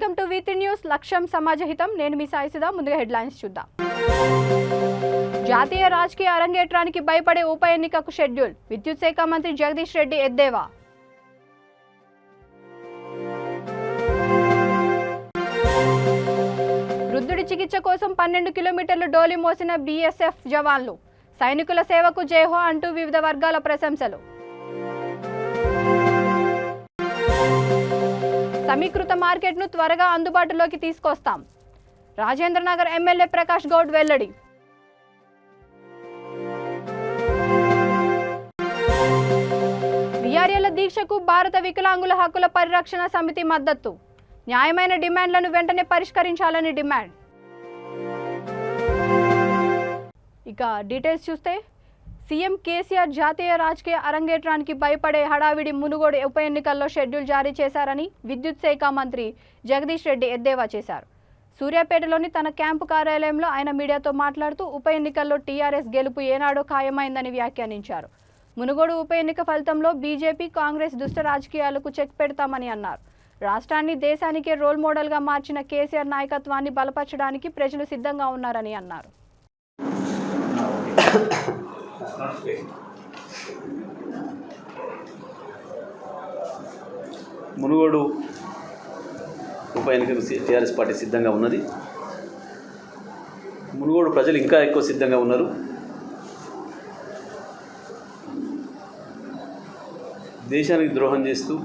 Welcome to V3 news. లక్ష్యం సమాజహితం. నేను మీ సాయిసుదా. ముందుగా హెడ్లైన్స్ చూద్దాం. జాతీయ రాజకీయ అరంగేట్రానికి భయపడే ఉప ఎన్నికకు షెడ్యూల్. విద్యుత్ శాఖ మంత్రి జగదీష్ రెడ్డి ఎద్దేవా. వృద్ధుడి చికిత్స కోసం 12 కిలోమీటర్లు డోలి మోసిన BSF జవాన్లు. సైనికుల సేవకు జైహో అంటూ వివిధ వర్గాల ప్రశంసలు. సమీకృత మార్కెట్ను త్వరగా అందుబాటులోకి తీసుకొస్తాం. రాజేంద్రనగర్ ఎమ్మెల్యే ప్రకాష్ గౌడ్ వెల్లడి. విఆర్ఏల దీక్షకు భారత వికలాంగుల హక్కుల పరిరక్షణ సమితి మద్దతు. న్యాయమైన డిమాండ్లను వెంటనే పరిష్కరించాలని డిమాండ్. ఇక డీటెయిల్స్ చూస్తే సీఎం కేసీఆర్ జాతీయ రాజకీయ అరంగేట్రానికి భయపడే హడావిడి మునుగోడు ఉప ఎన్నికల్లో షెడ్యూల్ జారీ చేశారని విద్యుత్ శాఖ మంత్రి జగదీష్ రెడ్డి ఎద్దేవా చేశారు. సూర్యాపేటలోని తన క్యాంపు కార్యాలయంలో ఆయన మీడియాతో మాట్లాడుతూ ఉప ఎన్నికల్లో టీఆర్ఎస్ గెలుపు ఏనాడో ఖాయమైందని వ్యాఖ్యానించారు. మునుగోడు ఉప ఎన్నిక ఫలితంలో బీజేపీ కాంగ్రెస్ దుష్ట రాజకీయాలకు చెక్ పెడతామని అన్నారు. రాష్ట్రాన్ని దేశానికే రోల్ మోడల్గా మార్చిన కేసీఆర్ నాయకత్వాన్ని బలపరచడానికి ప్రజలు సిద్ధంగా ఉన్నారని అన్నారు. మునుగోడు ఉప ఎన్నికకు టీఆర్ఎస్ పార్టీ సిద్ధంగా ఉన్నది. మునుగోడు ప్రజలు ఇంకా ఎక్కువ సిద్ధంగా ఉన్నారు. దేశానికి ద్రోహం చేస్తూ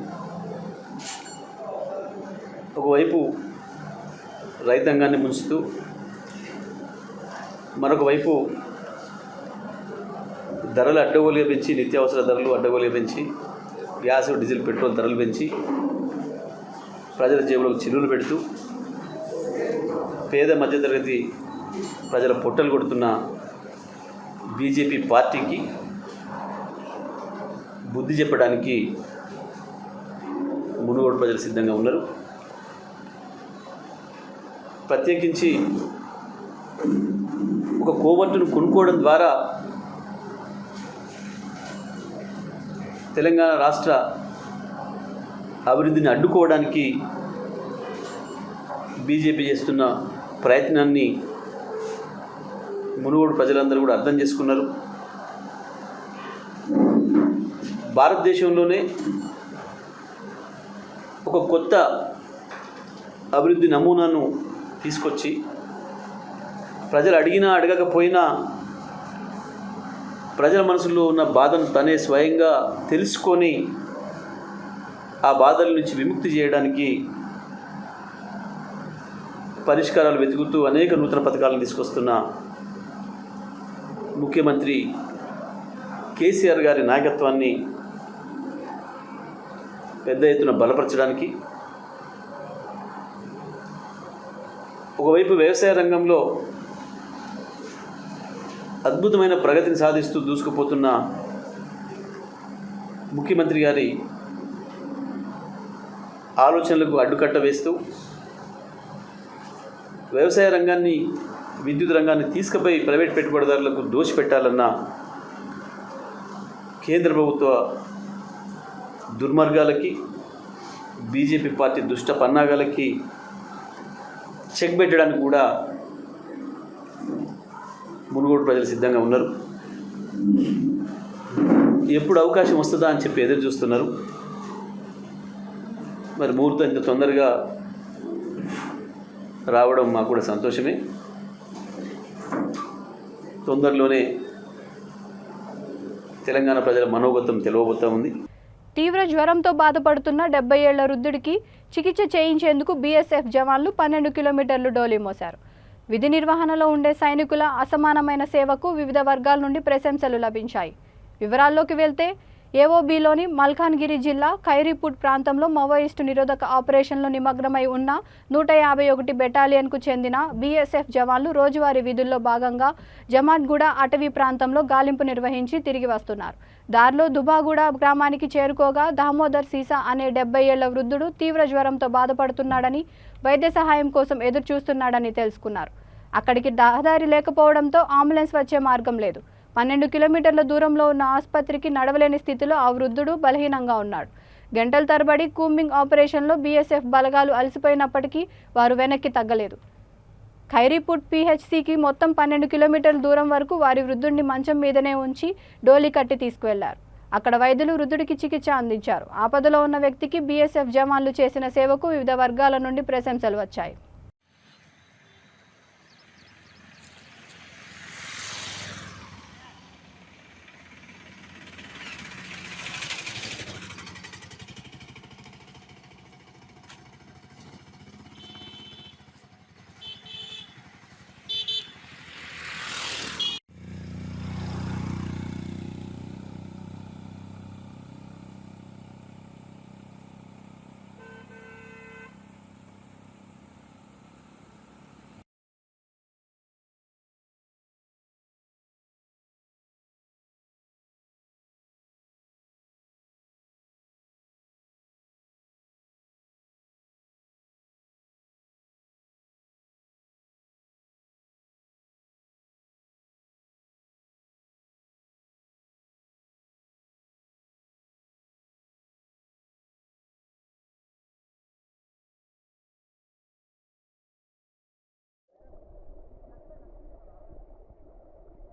ఒకవైపు రైతాంగాన్ని ముంచుతూ మరొక వైపు ధరలు అడ్డగోలుగా పెంచి, నిత్యావసర ధరలు అడ్డగోలుగా పెంచి, గ్యాస్, డీజిల్, పెట్రోల్ ధరలు పెంచి ప్రజల జేబులకు చిల్లులు పెడుతూ పేద మధ్యతరగతి ప్రజల పొట్టలు కొడుతున్న బీజేపీ పార్టీకి బుద్ధి చెప్పడానికి మునుగోడు ప్రజలు సిద్ధంగా ఉన్నారు. ప్రత్యేకించి ఒక కోవర్టును కొనుక్కోవడం ద్వారా తెలంగాణ రాష్ట్ర అభివృద్ధిని అడ్డుకోవడానికి బీజేపీ చేస్తున్న ప్రయత్నాన్ని మునుగోడు ప్రజలందరూ కూడా అర్థం చేసుకున్నారు. భారతదేశంలోనే ఒక కొత్త అభివృద్ధి నమూనాను తీసుకొచ్చి ప్రజలు అడిగినా అడగకపోయినా ప్రజల మనసులో ఉన్న బాధను తనే స్వయంగా తెలుసుకొని ఆ బాధల నుంచి విముక్తి చేయడానికి పరిష్కారాలు వెతుకుతూ అనేక నూతన పథకాలను తీసుకొస్తున్న ముఖ్యమంత్రి కేసీఆర్ గారి నాయకత్వాన్ని పెద్ద ఎత్తున బలపరచడానికి, ఒకవైపు వ్యవసాయ రంగంలో అద్భుతమైన ప్రగతిని సాధిస్తూ దూసుకుపోతున్న ముఖ్యమంత్రి గారి ఆలోచనలకు అడ్డుకట్ట వేస్తూ వ్యవసాయ రంగాన్ని, విద్యుత్ రంగాన్ని తీసుకుపోయి ప్రైవేట్ పెట్టుబడిదారులకు దోచిపెట్టాలన్న కేంద్ర ప్రభుత్వ దుర్మార్గాలకి, బీజేపీ పార్టీ దుష్ట పన్నాగాలకి చెక్ పెట్టడానికి కూడా మునుగోడు ప్రజలు సిద్ధంగా ఉన్నారు. ఎప్పుడు అవకాశం వస్తుందా అని చెప్పి ఎదురు చూస్తున్నారు. మరి ముహూర్తం ఇంత తొందరగా రావడం మాకు కూడా సంతోషమే. తొందరలోనే తెలంగాణ ప్రజల మనోగతం తెలవబోతా ఉంది. తీవ్ర జ్వరంతో బాధపడుతున్న 70 ఏళ్ల వృద్ధుడికి చికిత్స చేయించేందుకు BSF జవాన్లు 12 కిలోమీటర్లు డోలీ మోశారు. విధి నిర్వహణలో ఉండే సైనికుల అసమానమైన సేవకు వివిధ వర్గాల నుండి ప్రశంసలు లభించాయి. వివరాల్లోకి వెళ్తే ఏఓబీలోని మల్కాన్గిరి జిల్లా ఖైరీపూట్ ప్రాంతంలో మావోయిస్టు నిరోధక ఆపరేషన్లో నిమగ్నమై ఉన్న 151 బెటాలియన్కు చెందిన BSF జవాన్లు రోజువారీ విధుల్లో భాగంగా జమాట్గూడ అటవీ ప్రాంతంలో గాలింపు నిర్వహించి తిరిగి వస్తున్నారు. దారిలో దుబాగూడ గ్రామానికి చేరుకోగా దామోదర్ సీసా అనే 70 ఏళ్ల వృద్ధుడు తీవ్ర జ్వరంతో బాధపడుతున్నాడని, వైద్య సహాయం కోసం ఎదురు చూస్తున్నాడని తెలుసుకున్నారు. అక్కడికి రహదారి లేకపోవడంతో అంబులెన్స్ వచ్చే మార్గం లేదు. 12 కిలోమీటర్ల దూరంలో ఉన్న ఆసుపత్రికి నడవలేని స్థితిలో ఆ వృద్ధుడు బలహీనంగా ఉన్నాడు. గంటల తరబడి కూంబింగ్ ఆపరేషన్లో బీఎస్ఎఫ్ బలగాలు అలసిపోయినప్పటికీ వారు వెనక్కి తగ్గలేదు. ఖైరీపుట్ పీహెచ్సీకి మొత్తం 12 కిలోమీటర్ల దూరం వరకు వారి వృద్ధుడిని మంచం మీదనే ఉంచి డోలీ కట్టి తీసుకువెళ్లారు. అక్కడ వైద్యులు వృద్ధుడికి చికిత్స అందించారు. ఆపదలో ఉన్న వ్యక్తికి బీఎస్ఎఫ్ జవాన్లు చేసిన సేవకు వివిధ వర్గాల నుండి ప్రశంసలు వచ్చాయి.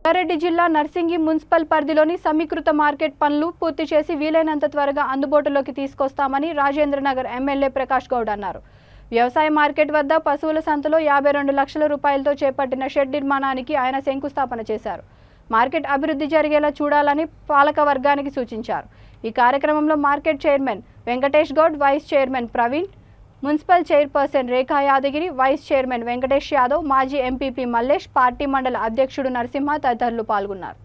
రంగారెడ్డి జిల్లా నర్సింగి మున్సిపల్ పరిధిలోని సమీకృత మార్కెట్ పనులు పూర్తి చేసి వీలైనంత త్వరగా అందుబాటులోకి తీసుకొస్తామని రాజేంద్రనగర్ ఎమ్మెల్యే ప్రకాష్ గౌడ్ అన్నారు. వ్యవసాయ మార్కెట్ వద్ద పశువుల సంతలో 52 లక్షల రూపాయలతో చేపట్టిన షెడ్ నిర్మాణానికి ఆయన శంకుస్థాపన చేశారు. మార్కెట్ అభివృద్ధి జరిగేలా చూడాలని పాలక వర్గానికి సూచించారు. ఈ కార్యక్రమంలో market chairman Venkatesh Goud, vice chairman Praveen, municipal chairperson Rekha Yadagiri, vice chairman Venkatesh Yadav, మాజీ ఎంపీపీ మల్లేష్, పార్టీ మండల అధ్యక్షుడు నరసింహ తదితరులు పాల్గొన్నారు.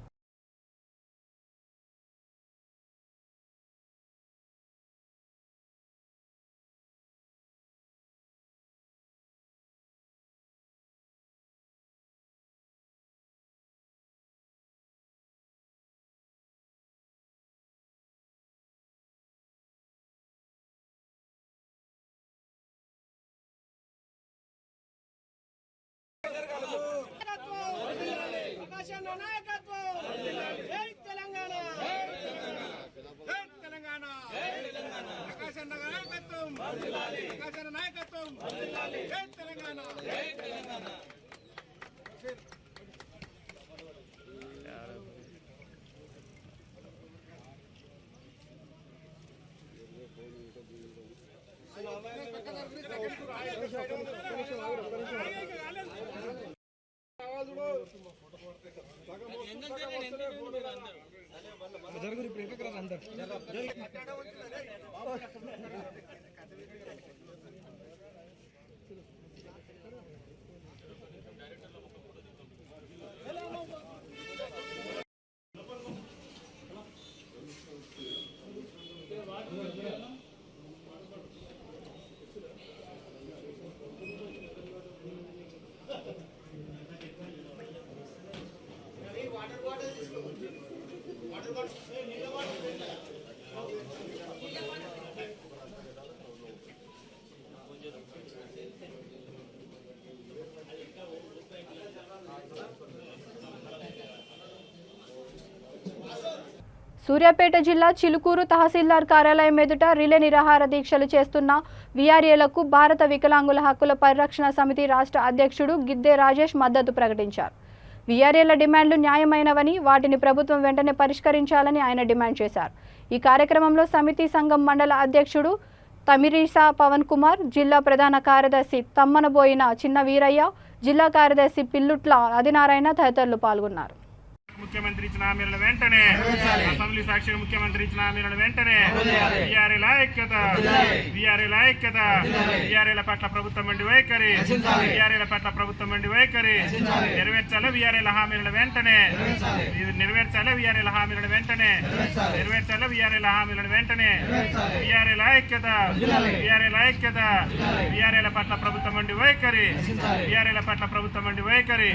సూర్యాపేట జిల్లా చిలుకూరు తహసీల్దార్ కార్యాలయం ఎదుట రిలే నిరాహార దీక్షలు చేస్తున్న వీఆర్ఏలకు భారత వికలాంగుల హక్కుల పరిరక్షణ సమితి రాష్ట్ర అధ్యక్షుడు గిద్దే రాజేష్ మద్దతు ప్రకటించారు. వీఆర్ఏల డిమాండ్లు న్యాయమైనవని, వాటిని ప్రభుత్వం వెంటనే పరిష్కరించాలని ఆయన డిమాండ్ చేశారు. ఈ కార్యక్రమంలో సమితి సంఘం మండల అధ్యక్షుడు తమిరీసా పవన్ కుమార్, జిల్లా ప్రధాన కార్యదర్శి తమ్మనబోయిన చిన్న వీరయ్య, జిల్లా కార్యదర్శి పిల్లుట్ల ఆదినారాయణ తదితరులు పాల్గొన్నారు. ముఖ్యమంత్రి ఇచ్చిన హామీలను వెంటనే అసెంబ్లీ సాక్షిగా ముఖ్యమంత్రి ఇచ్చిన హామీలను వెంటనే వీఆర్ఏల ఐక్యత, వీఆర్ఏల ఐక్యత, వీఆర్ఏల పట్ల ప్రభుత్వం వెండి వైఖరి, వీఆర్ఏల పట్ల ప్రభుత్వం వెండి వైఖరి నెరవేర్చాలి. వీఆర్ఏల హామీలను వెంటనే నెరవేర్చాలి. వీఆర్ఏల హామీలను వెంటనే నెరవేర్చాలి. వీఆర్ఏల హామీలను వెంటనే వీఆర్ఏల ఐక్యత, వీఆర్ఏల ఐక్యత, వీఆర్ఏల పట్ల ప్రభుత్వం వెండి వైఖరి, వీఆర్ఏల పట్ల ప్రభుత్వం వెండి వైఖరి.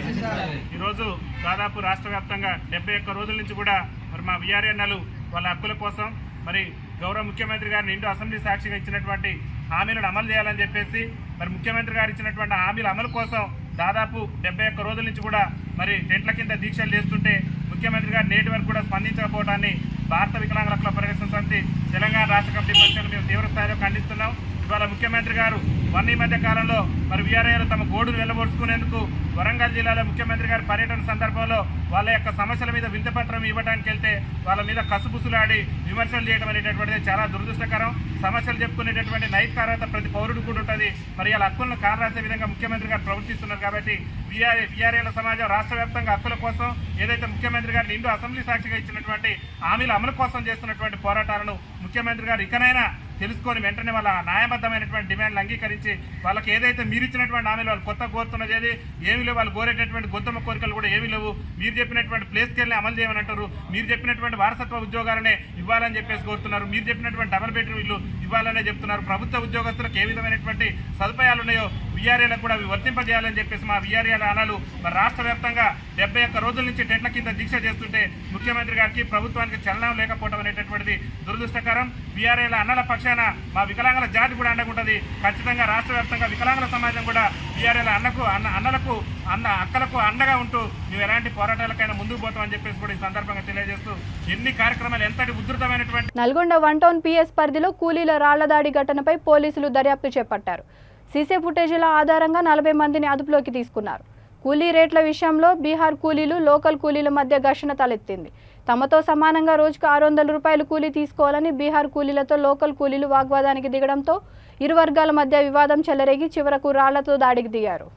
ఈరోజు దాదాపు రాష్ట్ర వ్యాప్తంగా 71 రోజుల నుంచి కూడా మరి మా వీఆర్ఏలు వాళ్ళ హక్కుల కోసం మరి గౌరవ ముఖ్యమంత్రి గారు నిండు అసెంబ్లీ సాక్షిగా ఇచ్చినటువంటి హామీలను అమలు చేయాలని చెప్పేసి మరి ముఖ్యమంత్రి గారు ఇచ్చినటువంటి హామీల అమలు కోసం దాదాపు 71 రోజుల నుంచి కూడా మరి టెంట్ల కింద దీక్షలు చేస్తుంటే ముఖ్యమంత్రి గారు నేటి వరకు కూడా స్పందించకపోవడాన్ని భారత వికలాంగుల హక్కుల పరిరక్షణ సమితి తెలంగాణ రాష్ట్ర కమిటీ పక్షాన్ని మేము తీవ్ర స్థాయిలో ఖండిస్తున్నాం. ఇవాళ ముఖ్యమంత్రి గారు ఈ మధ్య కాలంలో మరి వీఆర్ఐలు తమ గోడును వెళ్ళబోర్చుకునేందుకు వరంగల్ జిల్లాలో ముఖ్యమంత్రి గారి పర్యటన సందర్భంలో వాళ్ళ యొక్క సమస్యల మీద వింతపత్రం ఇవ్వడానికి వెళ్తే వాళ్ళ మీద కసుబుసులాడి విమర్శలు చేయడం అనేటటువంటిది చాలా దురదృష్టకరం. సమస్యలు చెప్పుకునేటటువంటి నైతిక అర్హత ప్రతి పౌరుడు కూడా ఉంటుంది. మరి వాళ్ళ హక్కులను కానరాసే విధంగా ముఖ్యమంత్రి గారు ప్రవర్తిస్తున్నారు. కాబట్టి వీఆర్ఐల సమాజం రాష్ట్ర వ్యాప్తంగా హక్కుల కోసం ఏదైతే ముఖ్యమంత్రి గారు నిండు అసెంబ్లీ సాక్షిగా ఇచ్చినటువంటి హామీల అమలు కోసం చేస్తున్నటువంటి పోరాటాలను ముఖ్యమంత్రి గారు ఇకనైనా తెలుసుకొని వెంటనే వాళ్ళ న్యాయబద్ధమైనటువంటి డిమాండ్లు అంగీకరించి వాళ్ళకి ఏదైతే మీరు ఇచ్చినటువంటి హామీలు వాళ్ళు కొత్త కోరుతున్నది ఏమీ లేవు, వాళ్ళు కోరేటటువంటి గొంతమ్మ కోరికలు కూడా ఏమీ లేవు. మీరు చెప్పినటువంటి ప్లేస్కి వెళ్ళి అమలు చేయమని అంటారు. మీరు చెప్పినటువంటి వారసత్వ ఉద్యోగాలనే ఇవ్వాలని చెప్పేసి కోరుతున్నారు. మీరు చెప్పినటువంటి డబుల్ బెడ్రూమ్ ఇల్లు ఇవ్వాలనే చెప్తున్నారు. ప్రభుత్వ ఉద్యోగస్తులకు ఏ విధమైనటువంటి సదుపాయాలు ఉన్నాయో వీఆర్ఏలకు కూడా అవి వర్తింపజేయాలని చెప్పేసి మా వీఆర్ఏల అనాలు మరి రాష్ట్ర వ్యాప్తంగా 71 రోజుల నుంచి టెంట్ల కింద దీక్ష చేస్తుంటే ముఖ్యమంత్రి గారికి ప్రభుత్వానికి చలనం లేకపోవడం అనేటటువంటిది దురదృష్టకరం. వీఆర్ఏల అన్నల పక్షాన మా వికలాంగుల జాతి కూడా అండగుంటుంది. ఖచ్చితంగా రాష్ట్ర వ్యాప్తంగా వికలాంగుల సమాజం కూడా వీఆర్ఏల అన్నలకు అక్కలకు అండగా ఉంటూ మేము ఎలాంటి పోరాటాలకైనా ముందుకు పోతామని చెప్పేసి కూడా ఈ సందర్భంగా తెలియజేస్తూ ఎన్ని కార్యక్రమాలు ఎంతటి ఉధృతమైనటువంటి నల్గొండ 1 టౌన్ పిఎస్ పరిధిలో కూలీల రాళ్లదాడి ఘటనపై పోలీసులు దర్యాప్తు చేపట్టారు. సీసీ ఫుటేజీల ఆధారంగా 40 మందిని అదుపులోకి తీసుకున్నారు. కూలీ రేట్ల విషయంలో బీహార్ కూలీలు లోకల్ కూలీల మధ్య ఘర్షణ తలెత్తింది. తమతో సమానంగా రోజుకు 600 రూపాయలు కూలీ తీసుకోవాలని బీహార్ కూలీలతో లోకల్ కూలీలు వాగ్వాదానికి దిగడంతో ఇరు వర్గాల మధ్య వివాదం చెలరేగి చివరకు రాళ్లతో దాడికి దిగారు.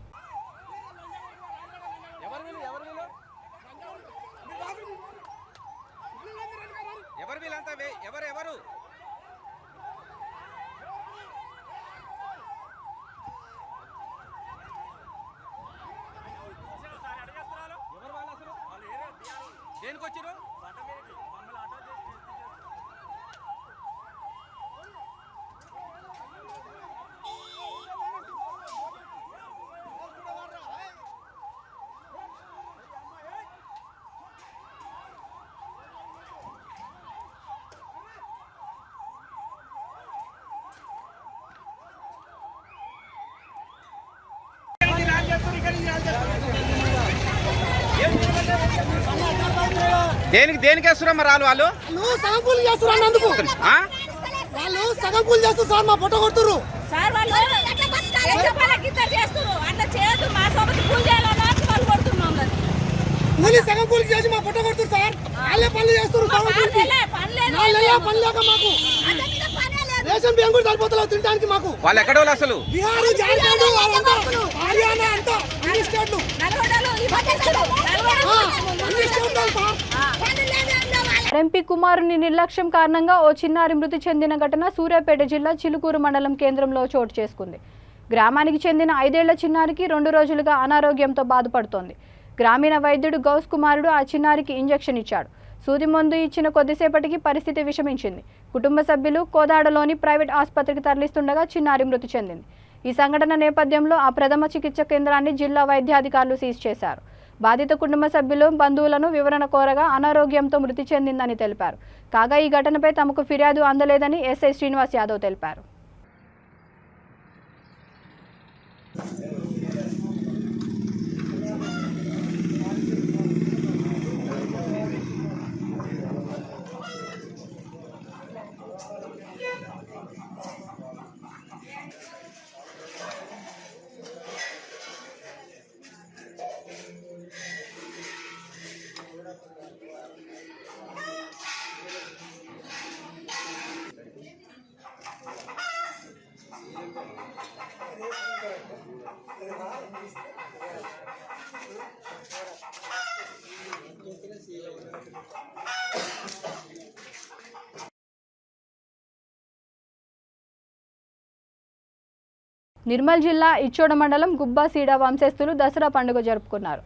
దేనికి వేస్తున్నా మరి వాళ్ళు సగం కూలి చేస్తున్నారు. అందుకు వాళ్ళు సగం కూలి చేస్తారు సార్. మా పొట్ట కొడుతున్నారు సార్. వాళ్ళు కూలి సగం కూలి చేసి మా పొట్ట కొడుతున్నారు సార్. వాళ్ళే పనులు చేస్తారు సగం కూలికి. పని లేక మాకు రేషన్ బియ్యం కూడా సరిపోతలేదు తినడానికి. మాకు వాళ్ళు ఎక్కడ వాళ్ళు అసలు బీహార్, జార్ఖండ్, హర్యానా అంతా అన్ని స్టేట్లు ఎంపీ కుమారుని నిర్లక్ష్యం కారణంగా ఓ చిన్నారి మృతి చెందిన ఘటన సూర్యాపేట జిల్లా చిలుకూరు మండలం కేంద్రంలో చోటు చేసుకుంది. గ్రామానికి చెందిన 5 ఏళ్ల చిన్నారికి 2 రోజులుగా అనారోగ్యంతో బాధపడుతోంది. గ్రామీణ వైద్యుడు గౌస్ కుమారుడు ఆ చిన్నారికి ఇంజెక్షన్ ఇచ్చాడు. సూది మందు ఇచ్చిన కొద్దిసేపటికి పరిస్థితి విషమించింది. కుటుంబ సభ్యులు కోదాడలోని ప్రైవేట్ ఆసుపత్రికి తరలిస్తుండగా చిన్నారి మృతి చెందింది. ఈ సంఘటన నేపథ్యంలో ఆ ప్రథమ చికిత్స కేంద్రాన్ని జిల్లా వైద్యాధికారులు సీజ్ చేశారు. బాధిత కుటుంబ సభ్యులు బంధువులను వివరణ కోరగా అనారోగ్యంతో మృతి చెందిందని తెలిపారు. కాగా ఈ ఘటనపై తమకు ఫిర్యాదు అందలేదని ఎస్ఐ శ్రీనివాస్ యాదవ్ తెలిపారు. నిర్మల్ జిల్లా ఇచ్చోడ మండలం గుబ్బాసీడ వంశస్థులు దసరా పండుగ జరుపుకున్నారు.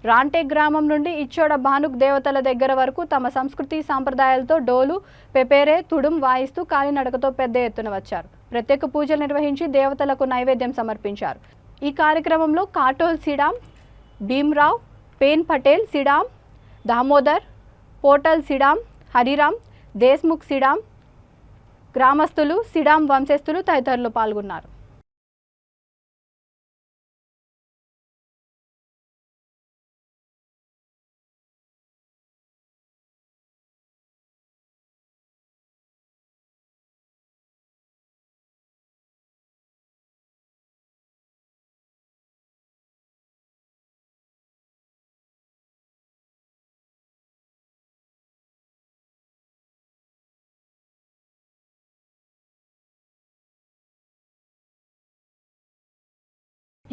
రాంటే గ్రామం నుండి ఇచ్చోడ భానుక్ దేవతల దగ్గర వరకు తమ సంస్కృతి సాంప్రదాయాలతో డోలు, పెపేరే, తుడుం వాయిస్తూ కాలినడకతో పెద్ద ఎత్తున వచ్చారు. ప్రత్యేక పూజలు నిర్వహించి దేవతలకు నైవేద్యం సమర్పించారు. ఈ కార్యక్రమంలో కాటోల్ సిడాం, భీమ్రావ్, పేన్ పటేల్ సిడాం, దామోదర్, పోటల్ సిడాం, హరిరామ్, దేశ్ముఖ్ సిడాం గ్రామస్తులు, సిడాం వంశస్థులు తదితరులు పాల్గొన్నారు.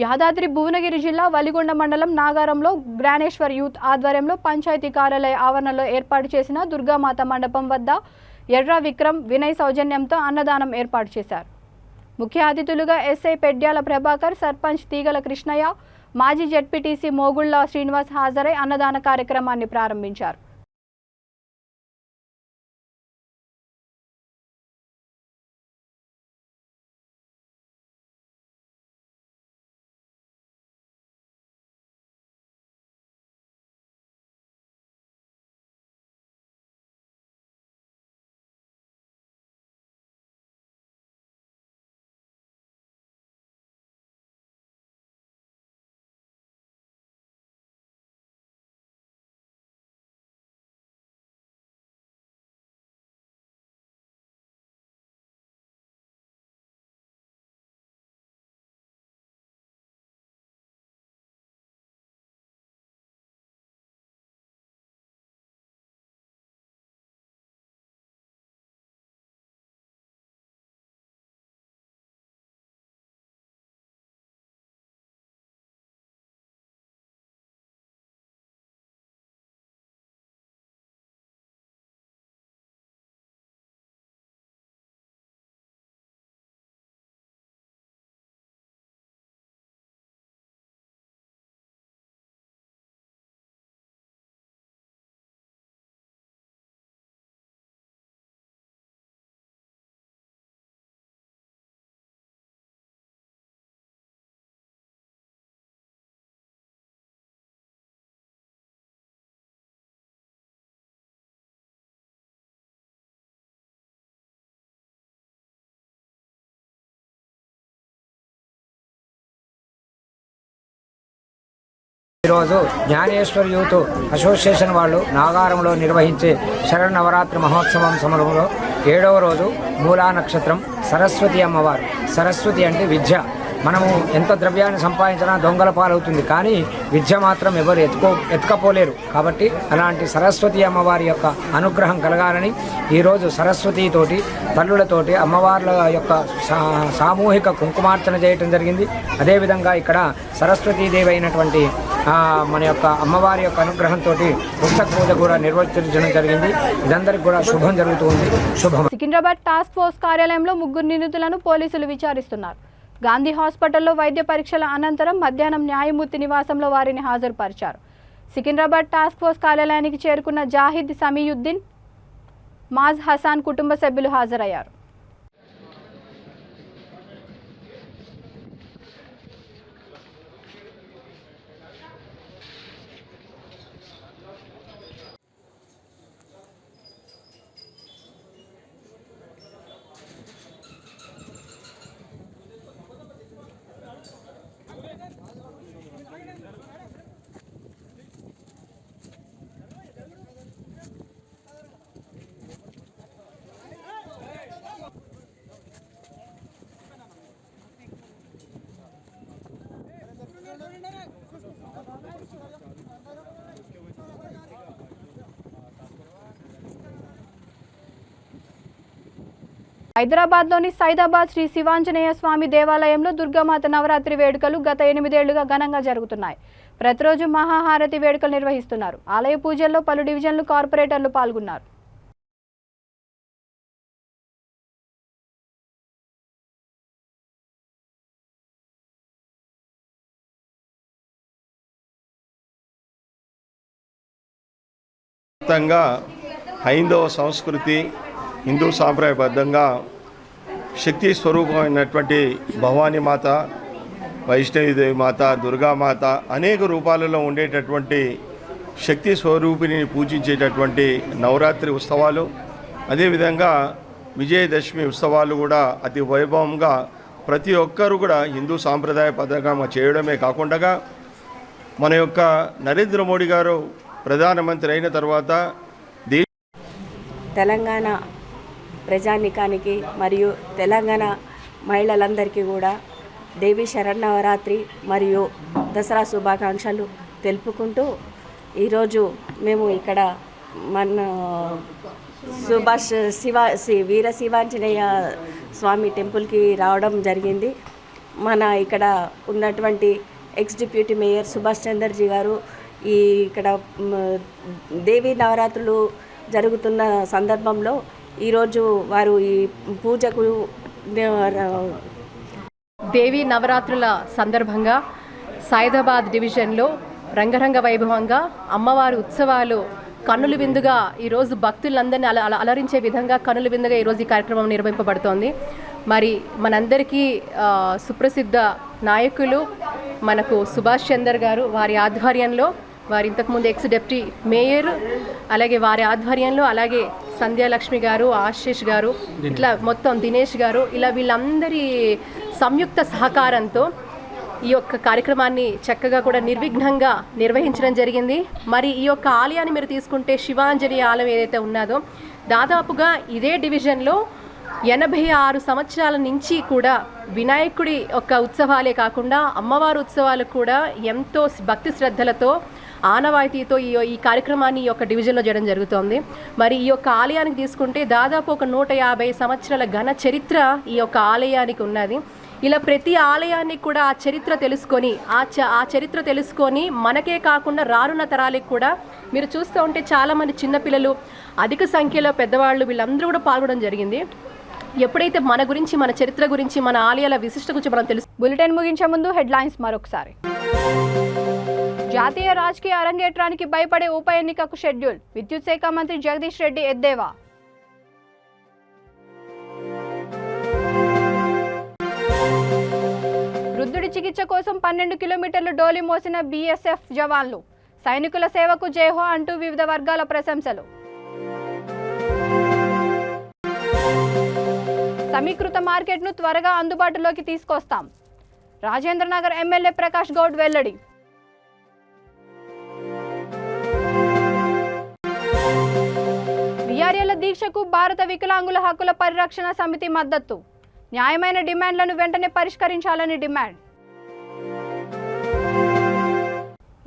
యాదాద్రి భువనగిరి జిల్లా వలిగొండ మండలం నాగారంలో జ్ఞానేశ్వర్ యూత్ ఆధ్వర్యంలో పంచాయతీ కార్యాలయ ఆవరణలో ఏర్పాటు చేసిన దుర్గామాత మండపం వద్ద ఎర్ర విక్రమ్ వినయ్ సౌజన్యంతో అన్నదానం ఏర్పాటు చేశారు. ముఖ్య అతిథులుగా ఎస్ఐ పెడ్యాల ప్రభాకర్, సర్పంచ్ తీగల కృష్ణయ్య, మాజీ జెడ్పీటీసీ మోగుళ్ల శ్రీనివాస్ హాజరై అన్నదాన కార్యక్రమాన్ని ప్రారంభించారు. ఈరోజు జ్ఞానేశ్వర్ యూత్ అసోసియేషన్ వాళ్ళు నాగారంలో నిర్వహించే శరన్నవరాత్రి మహోత్సవం సమయంలో 7వ రోజు మూలా నక్షత్రం సరస్వతి అమ్మవారు. సరస్వతి అంటే విద్య. మనము ఎంత ద్రవ్యాన్ని సంపాదించినా దొంగల పాలవుతుంది, కానీ విద్య మాత్రం ఎవరు ఎత్తుకపోలేరు. కాబట్టి అలాంటి సరస్వతి అమ్మవారి యొక్క అనుగ్రహం కలగాలని ఈరోజు సరస్వతితోటి తల్లులతోటి అమ్మవార్ల యొక్క సామూహిక కుంకుమార్చన చేయటం జరిగింది. అదేవిధంగా ఇక్కడ సరస్వతీదేవి అయినటువంటి మన యొక్క అమ్మవారి యొక్క అనుగ్రహంతో పుస్తక పూజ కూడా నిర్వర్తించడం జరిగింది. ఇదందరికి కూడా శుభం జరుగుతుంది. శుభం. సికింద్రాబాద్ టాస్క్ ఫోర్స్ కార్యాలయంలో 3 నిందితులను పోలీసులు విచారిస్తున్నారు. గాంధీ హాస్పిటల్లో వైద్య పరీక్షల అనంతరం మధ్యాహ్నం న్యాయమూర్తి నివాసంలో వారిని హాజరుపరిచారు. సికింద్రాబాద్ టాస్క్ ఫోర్స్ కార్యాలయానికి చేరుకున్న జాహిద్, సమీయుద్దీన్, మాజ్ హసాన్ కుటుంబ సభ్యులు హాజరయ్యారు. హైదరాబాద్లోని సైదాబాద్ శ్రీ శివాంజనేయ స్వామి దేవాలయంలో దుర్గామాత నవరాత్రి వేడుకలు గత 8 ఏళ్లుగా ఘనంగా జరుగుతున్నాయి. ప్రతిరోజు మహాహారతి వేడుకలు నిర్వహిస్తున్నారు. ఆలయ పూజల్లో పలు డివిజన్లు కార్పొరేటర్లు పాల్గొన్నారు. హైందవ సంస్కృతి, హిందూ సాంప్రదాయబద్ధంగా శక్తి స్వరూపమైనటువంటి భవానీ మాత, వైష్ణవీదేవి మాత, దుర్గామాత అనేక రూపాలలో ఉండేటటువంటి శక్తి స్వరూపిణిని పూజించేటటువంటి నవరాత్రి ఉత్సవాలు, అదేవిధంగా విజయదశమి ఉత్సవాలు కూడా అతి వైభవంగా ప్రతి ఒక్కరు కూడా హిందూ సాంప్రదాయబద్ధంగా చేయడమే కాకుండా మన యొక్క నరేంద్ర మోడీ గారు ప్రధానమంత్రి అయిన తర్వాత తెలంగాణ ప్రజానికానికి మరియు తెలంగాణ మహిళలందరికీ కూడా దేవి శరన్నవరాత్రి మరియు దసరా శుభాకాంక్షలు తెలుపుకుంటూ ఈరోజు మేము ఇక్కడ మన వీర శివాంజనేయ స్వామి టెంపుల్కి రావడం జరిగింది. మన ఇక్కడ ఉన్నటువంటి X deputy mayor Subhash Chandraji గారు ఇక్కడ దేవీ నవరాత్రులు జరుగుతున్న సందర్భంలో ఈరోజు వారు ఈ పూజకు దేవీ నవరాత్రుల సందర్భంగా సైదాబాద్ డివిజన్లో రంగరంగ వైభవంగా అమ్మవారి ఉత్సవాలు కన్నుల విందుగా ఈరోజు భక్తులందరినీ అలరించే విధంగా కన్నుల విందుగా ఈరోజు ఈ కార్యక్రమం నిర్వహింపబడుతోంది. మరి మనందరికీ సుప్రసిద్ధ నాయకులు మనకు సుభాష్ చందర్ గారు, వారి ఆధ్వర్యంలో, వారి ఇంతకుముందు ఎక్స్ డిప్యూటీ మేయర్, అలాగే వారి ఆధ్వర్యంలో, అలాగే సంధ్యాలక్ష్మి గారు, ఆశీష్ గారు, ఇట్లా మొత్తం దినేష్ గారు, ఇలా వీళ్ళందరి సంయుక్త సహకారంతో ఈ యొక్క కార్యక్రమాన్ని చక్కగా కూడా నిర్విఘ్నంగా నిర్వహించడం జరిగింది. మరి ఈ యొక్క ఆలయాన్ని మీరు తీసుకుంటే శివాంజలి ఆలయం ఏదైతే ఉన్నదో దాదాపుగా ఇదే డివిజన్లో 86 సంవత్సరాల నుంచి కూడా వినాయకుడి యొక్క ఉత్సవాలే కాకుండా అమ్మవారి ఉత్సవాలు కూడా ఎంతో భక్తి శ్రద్ధలతో ఆనవాయితీతో ఈ కార్యక్రమాన్ని ఈ యొక్క డివిజన్లో చేయడం జరుగుతోంది. మరి ఈ యొక్క ఆలయానికి తీసుకుంటే దాదాపు ఒక 150 సంవత్సరాల ఘన చరిత్ర ఈ యొక్క ఆలయానికి ఉన్నది. ఇలా ప్రతి ఆలయాన్ని కూడా ఆ చరిత్ర తెలుసుకొని ఆ చరిత్ర తెలుసుకొని మనకే కాకుండా రానున్న తరాలకు కూడా మీరు చూస్తూ ఉంటే చాలామంది చిన్నపిల్లలు, అధిక సంఖ్యలో పెద్దవాళ్ళు వీళ్ళందరూ కూడా పాల్గొనడం జరిగింది. ఎప్పుడైతే మన గురించి, మన చరిత్ర గురించి, మన ఆలయాల విశిష్ట గురించి మనం తెలుసు. బులెటిన్ ముగించే ముందు హెడ్లైన్స్ మరొకసారి. జాతీయ రాజకీయ అరంగేట్రానికి భయపడే ఉప ఎన్నికకు షెడ్యూల్, విద్యుత్ శాఖ మంత్రి జగదీష్ రెడ్డి ఎద్దేవా. వృద్ధుడి చికిత్స కోసం 12 కిలోమీటర్లు డోలి మోసిన బీఎస్ఎఫ్ జవాన్లు, సైనికుల సేవకు జైహో అంటూ వివిధ వర్గాల ప్రశంసలు. సమీకృత మార్కెట్ను త్వరగా అందుబాటులోకి తీసుకొస్తాం, రాజేంద్రనగర్ ఎమ్మెల్యే ప్రకాష్ గౌడ్ వెల్లడి. వీఆర్ఏల దీక్షకు భారత వికలాంగుల హక్కుల పరిరక్షణ సమితి మద్దతు, న్యాయమైన డిమాండ్లను వెంటనే పరిష్కరించాలని డిమాండ్.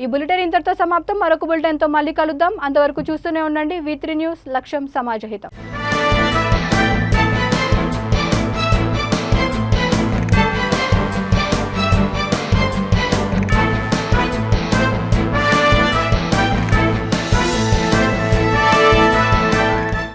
ఈ బులెటిన్ ఇంతటితో సమాప్తం. మరొక బులెటిన్తో మళ్ళీ కలుద్దాం. అంతవరకు చూస్తూనే ఉండండి V3 న్యూస్, లక్ష్యం సమాజహితం.